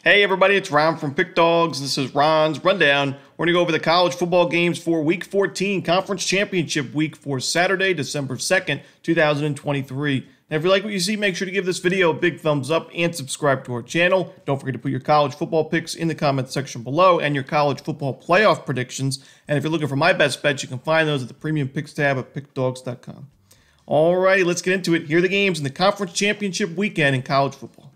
Hey everybody, it's Ron from Pick Dawgz. This is Ron's Rundown. We're going to go over the college football games for Week 14, Conference Championship Week for Saturday, December 2nd, 2023. Now, if you like what you see, make sure to give this video a big thumbs up and subscribe to our channel. Don't forget to put your college football picks in the comment section below and your college football playoff predictions. And if you're looking for my best bets, you can find those at the Premium Picks tab at pickdawgz.com. All right, let's get into it. Here are the games in the Conference Championship weekend in college football.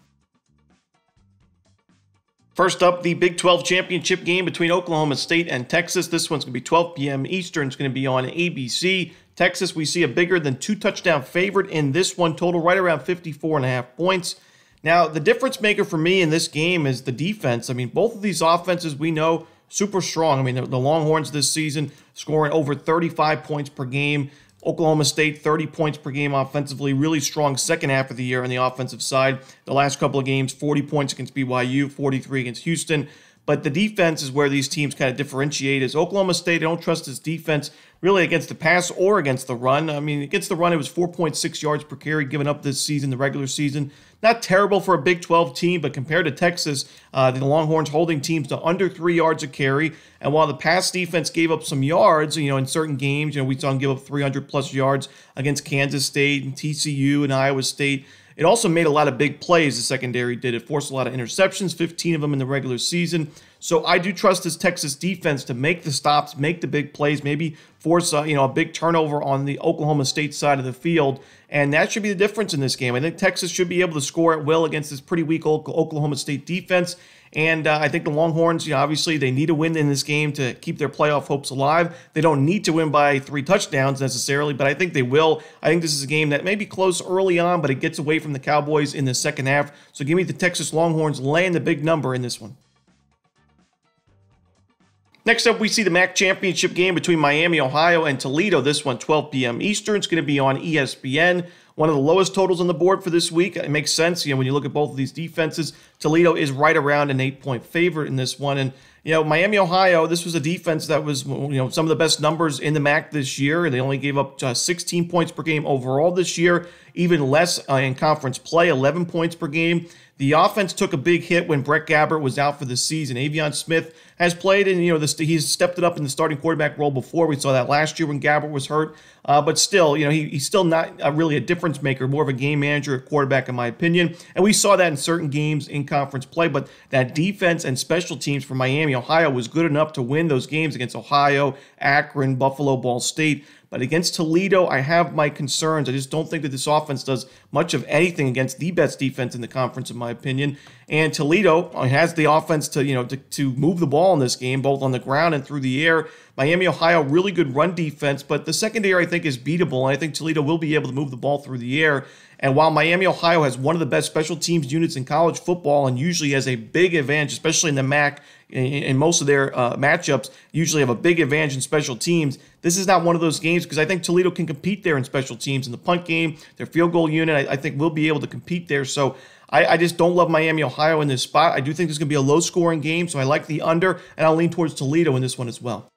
First up, the Big 12 championship game between Oklahoma State and Texas. This one's going to be 12 p.m. Eastern. It's going to be on ABC. Texas, we see a bigger than 2-touchdown favorite in this one, total right around 54.5 points. Now, the difference maker for me in this game is the defense. I mean, both of these offenses we know super strong. I mean, the Longhorns this season scoring over 35 points per game. Oklahoma State, 30 points per game offensively. Really strong second half of the year on the offensive side. The last couple of games, 40 points against BYU, 43 against Houston. But the defense is where these teams kind of differentiate. As Oklahoma State, I don't trust its defense really against the pass or against the run. I mean, against the run, it was 4.6 yards per carry given up this season, the regular season. Not terrible for a Big 12 team, but compared to Texas, the Longhorns holding teams to under 3 yards a carry. And while the pass defense gave up some yards, in certain games, we saw them give up 300-plus yards against Kansas State and TCU and Iowa State. It also made a lot of big plays, the secondary did. It forced a lot of interceptions, 15 of them in the regular season. So I do trust this Texas defense to make the stops, make the big plays, maybe force a big turnover on the Oklahoma State side of the field. And that should be the difference in this game. I think Texas should be able to score at will against this pretty weak Oklahoma State defense. And I think the Longhorns, obviously they need a win in this game to keep their playoff hopes alive. They don't need to win by 3 touchdowns necessarily, but I think they will. I think this is a game that may be close early on, but it gets away from the Cowboys in the second half. So give me the Texas Longhorns laying the big number in this one. Next up, we see the MAC championship game between Miami, Ohio, and Toledo. This one, 12 p.m. Eastern. It's going to be on ESPN. One of the lowest totals on the board for this week. It makes sense, when you look at both of these defenses. Toledo is right around an 8-point favorite in this one. And, Miami, Ohio, this was a defense that was, some of the best numbers in the MAC this year. They only gave up 16 points per game overall this year, even less in conference play, 11 points per game. The offense took a big hit when Brett Gabbert was out for the season. Avion Smith has played, and he's stepped it up in the starting quarterback role before. We saw that last year when Gabbert was hurt. But still, he's still not really a difference maker, more of a game manager at quarterback, in my opinion. And we saw that in certain games in conference play. But that defense and special teams for Miami, Ohio was good enough to win those games against Ohio, Akron, Buffalo, Ball State. But against Toledo, I have my concerns. I just don't think that this offense does much of anything against the best defense in the conference, in my opinion. And Toledo has the offense to move the ball in this game, both on the ground and through the air. Miami, Ohio, really good run defense, but the secondary, I think, is beatable. And I think Toledo will be able to move the ball through the air. And while Miami, Ohio has one of the best special teams units in college football and usually has a big advantage, especially in the MAC, in most of their matchups, usually have a big advantage in special teams. This is not one of those games because I think Toledo can compete there in special teams. In the punt game, their field goal unit, I think will be able to compete there. So I just don't love Miami, Ohio in this spot. I do think this is going to be a low-scoring game, so I like the under, and I'll lean towards Toledo in this one as well.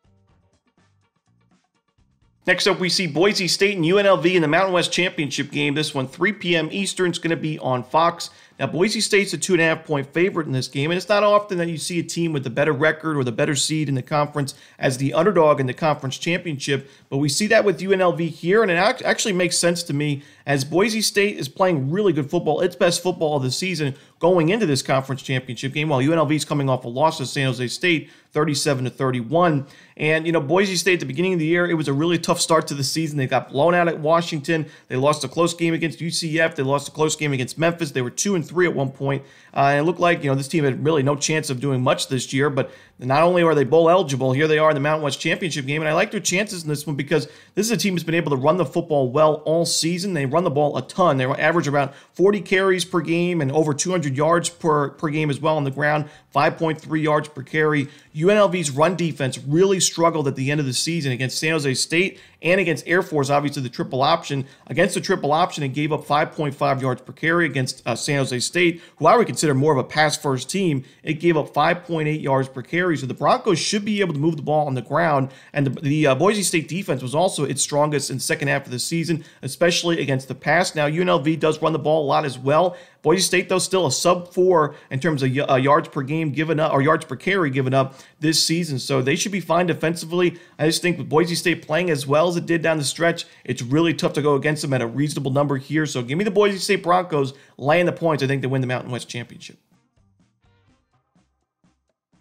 Next up, we see Boise State and UNLV in the Mountain West Championship game. This one, 3 p.m. Eastern. It's going to be on Fox. Now, Boise State's a 2.5-point favorite in this game, and it's not often that you see a team with the better record or the better seed in the conference as the underdog in the conference championship, but we see that with UNLV here, and it actually makes sense to me as Boise State is playing really good football, its best football of the season going into this conference championship game, while UNLV is coming off a loss to San Jose State, 37-31. And, Boise State at the beginning of the year, it was a really tough start to the season. They got blown out at Washington. They lost a close game against UCF. They lost a close game against Memphis. They were 2-3 at one point. And it looked like, this team had really no chance of doing much this year, but not only are they bowl eligible, here they are in the Mountain West Championship game, and I like their chances in this one because this is a team that's been able to run the football well all season. They run the ball a ton. They average around 40 carries per game and over 200 yards per game as well on the ground, 5.3 yards per carry. UNLV's run defense really struggled at the end of the season against San Jose State and against Air Force, obviously the triple option. Against the triple option, it gave up 5.5 yards per carry against San Jose State, who I would consider more of a pass-first team. It gave up 5.8 yards per carry, so the Broncos should be able to move the ball on the ground, and the Boise State defense was also its strongest in the second half of the season, especially against the pass. Now, UNLV does run the ball a lot as well, Boise State, though, still a sub-4 in terms of yards per game given up, or yards per carry given up this season. So they should be fine defensively. I just think with Boise State playing as well as it did down the stretch, it's really tough to go against them at a reasonable number here. So give me the Boise State Broncos laying the points. I think they win the Mountain West Championship.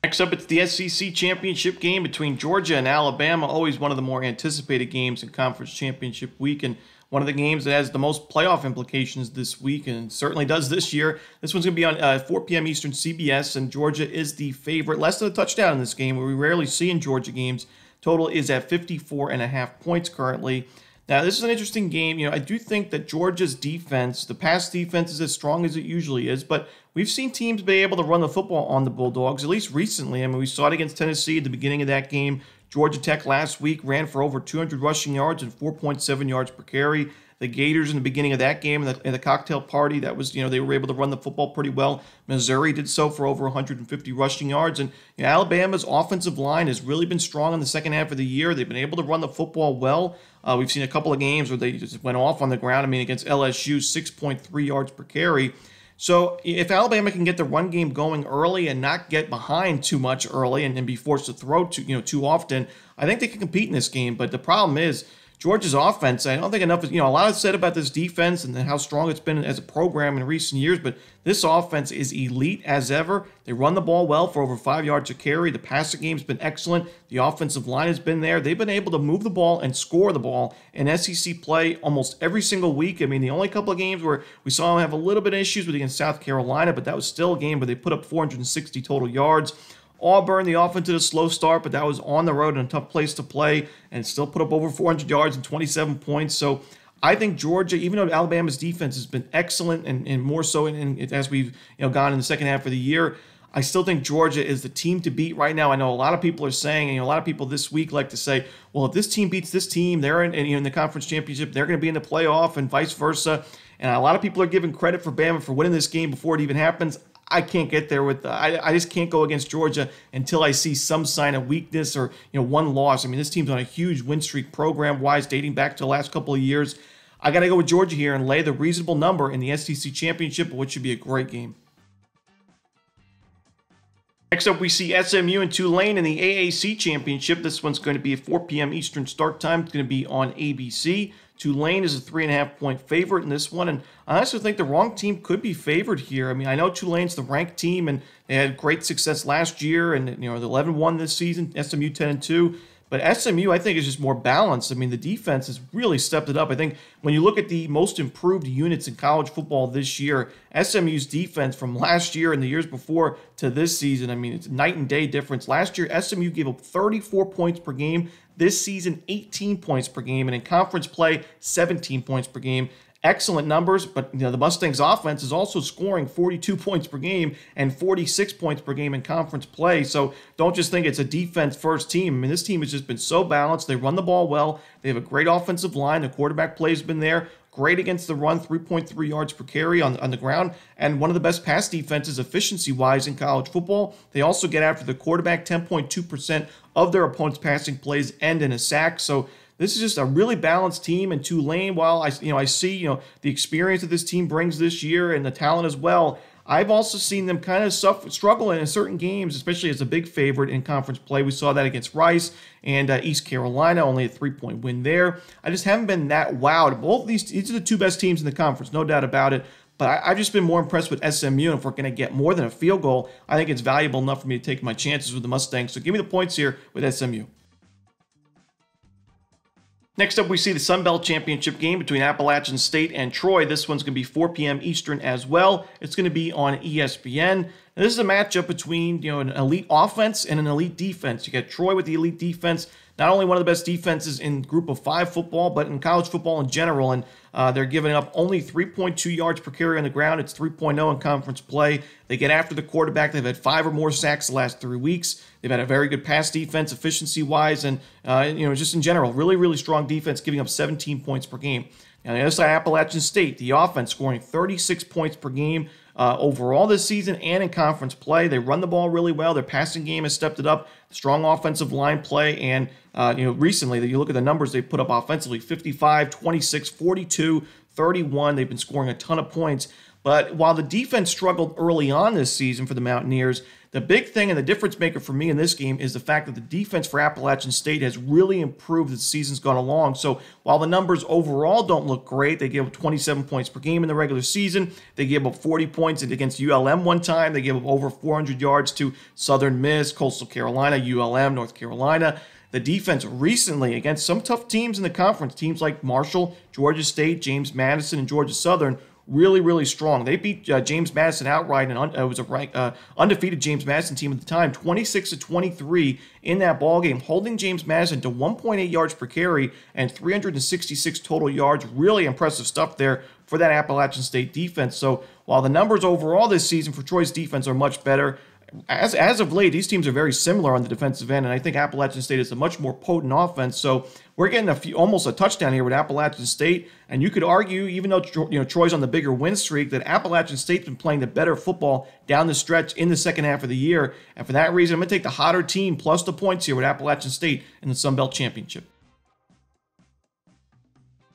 Next up, it's the SEC championship game between Georgia and Alabama. Always one of the more anticipated games in conference championship week, and one of the games that has the most playoff implications this week, and certainly does this year. This one's going to be on 4 p.m. Eastern CBS, and Georgia is the favorite. Less than a touchdown in this game, where we rarely see in Georgia games. Total is at 54.5 points currently. Now, this is an interesting game. I do think that Georgia's defense, the pass defense, is as strong as it usually is, but we've seen teams be able to run the football on the Bulldogs, at least recently. I mean, we saw it against Tennessee at the beginning of that game. Georgia Tech last week ran for over 200 rushing yards and 4.7 yards per carry. The Gators in the beginning of that game in the cocktail party, that was, they were able to run the football pretty well. Missouri did so for over 150 rushing yards. And Alabama's offensive line has really been strong in the second half of the year. They've been able to run the football well. We've seen a couple of games where they just went off on the ground. I mean, against LSU, 6.3 yards per carry. So if Alabama can get the run game going early and not get behind too much early and be forced to throw too often, I think they can compete in this game. But the problem is, Georgia's offense, I don't think enough is, a lot is said about this defense and how strong it's been as a program in recent years, but this offense is elite as ever. They run the ball well for over 5 yards a carry. The passing game's been excellent. The offensive line has been there. They've been able to move the ball and score the ball in SEC play almost every single week. I mean, the only couple of games where we saw them have a little bit of issues with against South Carolina, but that was still a game where they put up 460 total yards. Auburn, the offense did a slow start, but that was on the road in a tough place to play, and still put up over 400 yards and 27 points. So I think Georgia, even though Alabama's defense has been excellent and more so as we've gone in the second half of the year, I still think Georgia is the team to beat right now. I know a lot of people are saying, and a lot of people this week like to say, well, if this team beats this team, they're in the conference championship, they're going to be in the playoff and vice versa. And a lot of people are giving credit for Bama for winning this game before it even happens. I can't get there with I just can't go against Georgia until I see some sign of weakness or one loss. I mean, this team's on a huge win streak program-wise dating back to the last couple of years. I got to go with Georgia here and lay the reasonable number in the SEC championship, which should be a great game. Next up, we see SMU and Tulane in the AAC championship. This one's going to be at 4 p.m. Eastern start time. It's going to be on ABC. Tulane is a 3.5-point favorite in this one, and I also think the wrong team could be favored here. I mean, I know Tulane's the ranked team, and they had great success last year, and they're 11-1 this season. SMU 10-2. But SMU, I think, is just more balanced. I mean, the defense has really stepped it up. I think when you look at the most improved units in college football this year, SMU's defense from last year and the years before to this season, I mean, it's a night and day difference. Last year, SMU gave up 34 points per game. This season, 18 points per game. And in conference play, 17 points per game. Excellent numbers, but the Mustangs offense is also scoring 42 points per game and 46 points per game in conference play. So don't just think it's a defense first team. I mean, this team has just been so balanced. They run the ball well. They have a great offensive line. The quarterback play has been there. Great against the run, 3.3 yards per carry on the ground, and one of the best pass defenses efficiency-wise in college football. They also get after the quarterback. 10.2% of their opponent's passing plays end in a sack. So this is just a really balanced team, and Tulane, while I see the experience that this team brings this year and the talent as well, I've also seen them kind of struggle in certain games, especially as a big favorite in conference play. We saw that against Rice and East Carolina, only a 3-point win there. I just haven't been that wowed. Both these are the two best teams in the conference, no doubt about it. But I've just been more impressed with SMU, and if we're going to get more than a field goal, I think it's valuable enough for me to take my chances with the Mustangs. So give me the points here with SMU. Next up, we see the Sun Belt Championship game between Appalachian State and Troy. This one's going to be 4 p.m. Eastern as well. It's going to be on ESPN. And this is a matchup between an elite offense and an elite defense. You got Troy with the elite defense, not only one of the best defenses in Group of 5 football, but in college football in general. And they're giving up only 3.2 yards per carry on the ground. It's 3.0 in conference play. They get after the quarterback. They've had 5 or more sacks the last 3 weeks. They've had a very good pass defense efficiency-wise, and just in general, really, really strong defense, giving up 17 points per game. Now, on the other side, Appalachian State, the offense scoring 36 points per game overall this season and in conference play. They run the ball really well. Their passing game has stepped it up. Strong offensive line play, and recently, you look at the numbers they put up offensively: 55, 26, 42, 31. They've been scoring a ton of points. But while the defense struggled early on this season for the Mountaineers, the big thing and the difference maker for me in this game is the fact that the defense for Appalachian State has really improved as the season's gone along. So while the numbers overall don't look great, they gave up 27 points per game in the regular season. They gave up 40 points against ULM one time. They gave up over 400 yards to Southern Miss, Coastal Carolina, ULM, North Carolina. The defense recently against some tough teams in the conference, teams like Marshall, Georgia State, James Madison, and Georgia Southern, really, really strong. They beat James Madison outright, and it was a undefeated James Madison team at the time, 26-23 in that ballgame, holding James Madison to 1.8 yards per carry and 366 total yards. Really impressive stuff there for that Appalachian State defense. So while the numbers overall this season for Troy's defense are much better, as of late, these teams are very similar on the defensive end, and I think Appalachian State is a much more potent offense. So we're getting almost a touchdown here with Appalachian State, and you could argue, even though Troy's on the bigger win streak, that Appalachian State's been playing the better football down the stretch in the second half of the year. And for that reason, I'm going to take the hotter team plus the points here with Appalachian State in the Sun Belt Championship.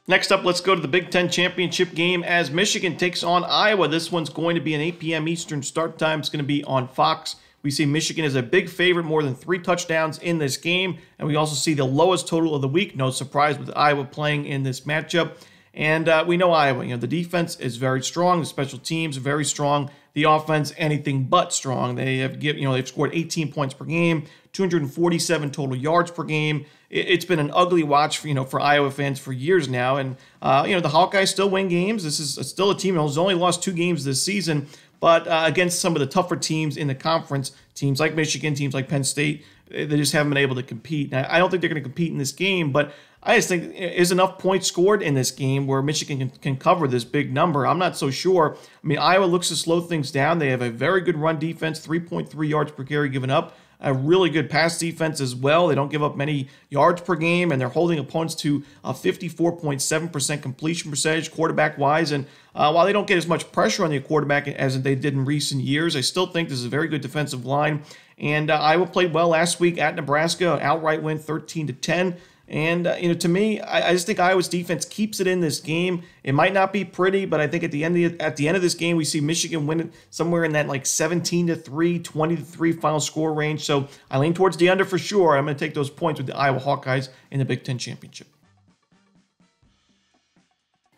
Next up, let's go to the Big Ten Championship game as Michigan takes on Iowa. This one's going to be an 8 p.m. Eastern start time. It's going to be on Fox. We see Michigan as a big favorite, more than 3 touchdowns in this game. And we also see the lowest total of the week. No surprise with Iowa playing in this matchup. And we know Iowa, the defense is very strong. The special teams are very strong. The offense, anything but strong. They've scored 18 points per game, 247 total yards per game. It's been an ugly watch for Iowa fans for years now. And the Hawkeyes still win games. This is still a team that has only lost 2 games this season, but against some of the tougher teams in the conference, teams like Michigan, teams like Penn State, they just haven't been able to compete. Now, I don't think they're going to compete in this game, but I just think is enough points scored in this game where Michigan can cover this big number. I'm not so sure. I mean, Iowa looks to slow things down. They have a very good run defense, 3.3 yards per carry given up. A really good pass defense as well. They don't give up many yards per game, and they're holding opponents to a 54.7% completion percentage quarterback-wise. And while they don't get as much pressure on the quarterback as they did in recent years, I still think this is a very good defensive line. And Iowa played well last week at Nebraska, an outright win 13-10. And, to me, I just think Iowa's defense keeps it in this game. It might not be pretty, but I think at the end of this game, we see Michigan win it somewhere in that 17-3, 20-3 final score range. So I lean towards the under for sure. I'm going to take those points with the Iowa Hawkeyes in the Big Ten Championship.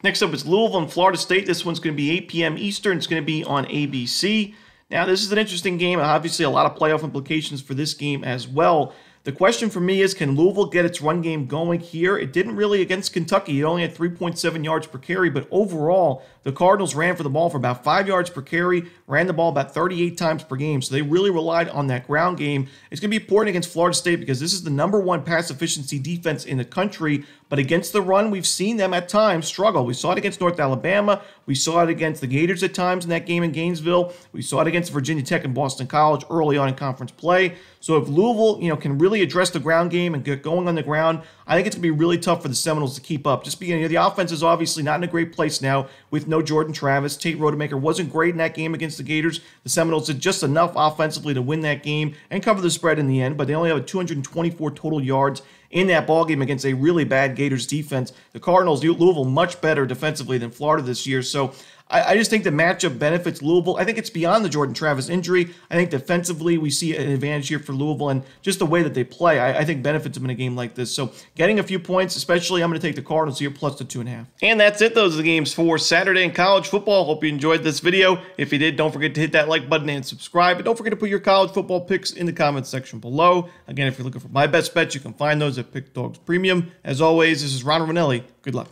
Next up is Louisville and Florida State. This one's going to be 8 p.m. Eastern. It's going to be on ABC. Now, this is an interesting game. Obviously, a lot of playoff implications for this game as well. The question for me is, can Louisville get its run game going here? It didn't really against Kentucky. It only had 3.7 yards per carry, but overall, the Cardinals ran for the ball for about 5 yards per carry, ran the ball about 38 times per game, so they really relied on that ground game. It's going to be important against Florida State because this is the #1 pass efficiency defense in the country, but against the run, we've seen them at times struggle. We saw it against North Alabama. We saw it against the Gators at times in that game in Gainesville. We saw it against Virginia Tech and Boston College early on in conference play. So if Louisville, can really address the ground game and get going on the ground, I think it's going to be really tough for the Seminoles to keep up. Just because the offense is obviously not in a great place now with no Jordan Travis. Tate Rodemaker wasn't great in that game against the Gators. The Seminoles did just enough offensively to win that game and cover the spread in the end, but they only have 224 total yards in that ballgame against a really bad Gators defense. The Cardinals, Louisville, much better defensively than Florida this year. So I just think the matchup benefits Louisville. I think it's beyond the Jordan Travis injury. I think defensively we see an advantage here for Louisville, and just the way that they play, I think benefits them in a game like this. So getting a few points, especially, I'm going to take the Cardinals here plus the 2.5. And that's it. Those are the games for Saturday in college football. Hope you enjoyed this video. If you did, don't forget to hit that like button and subscribe. And don't forget to put your college football picks in the comments section below. Again, if you're looking for my best bets, you can find those at Pick Dawgz Premium. As always, this is Ron Romanelli. Good luck.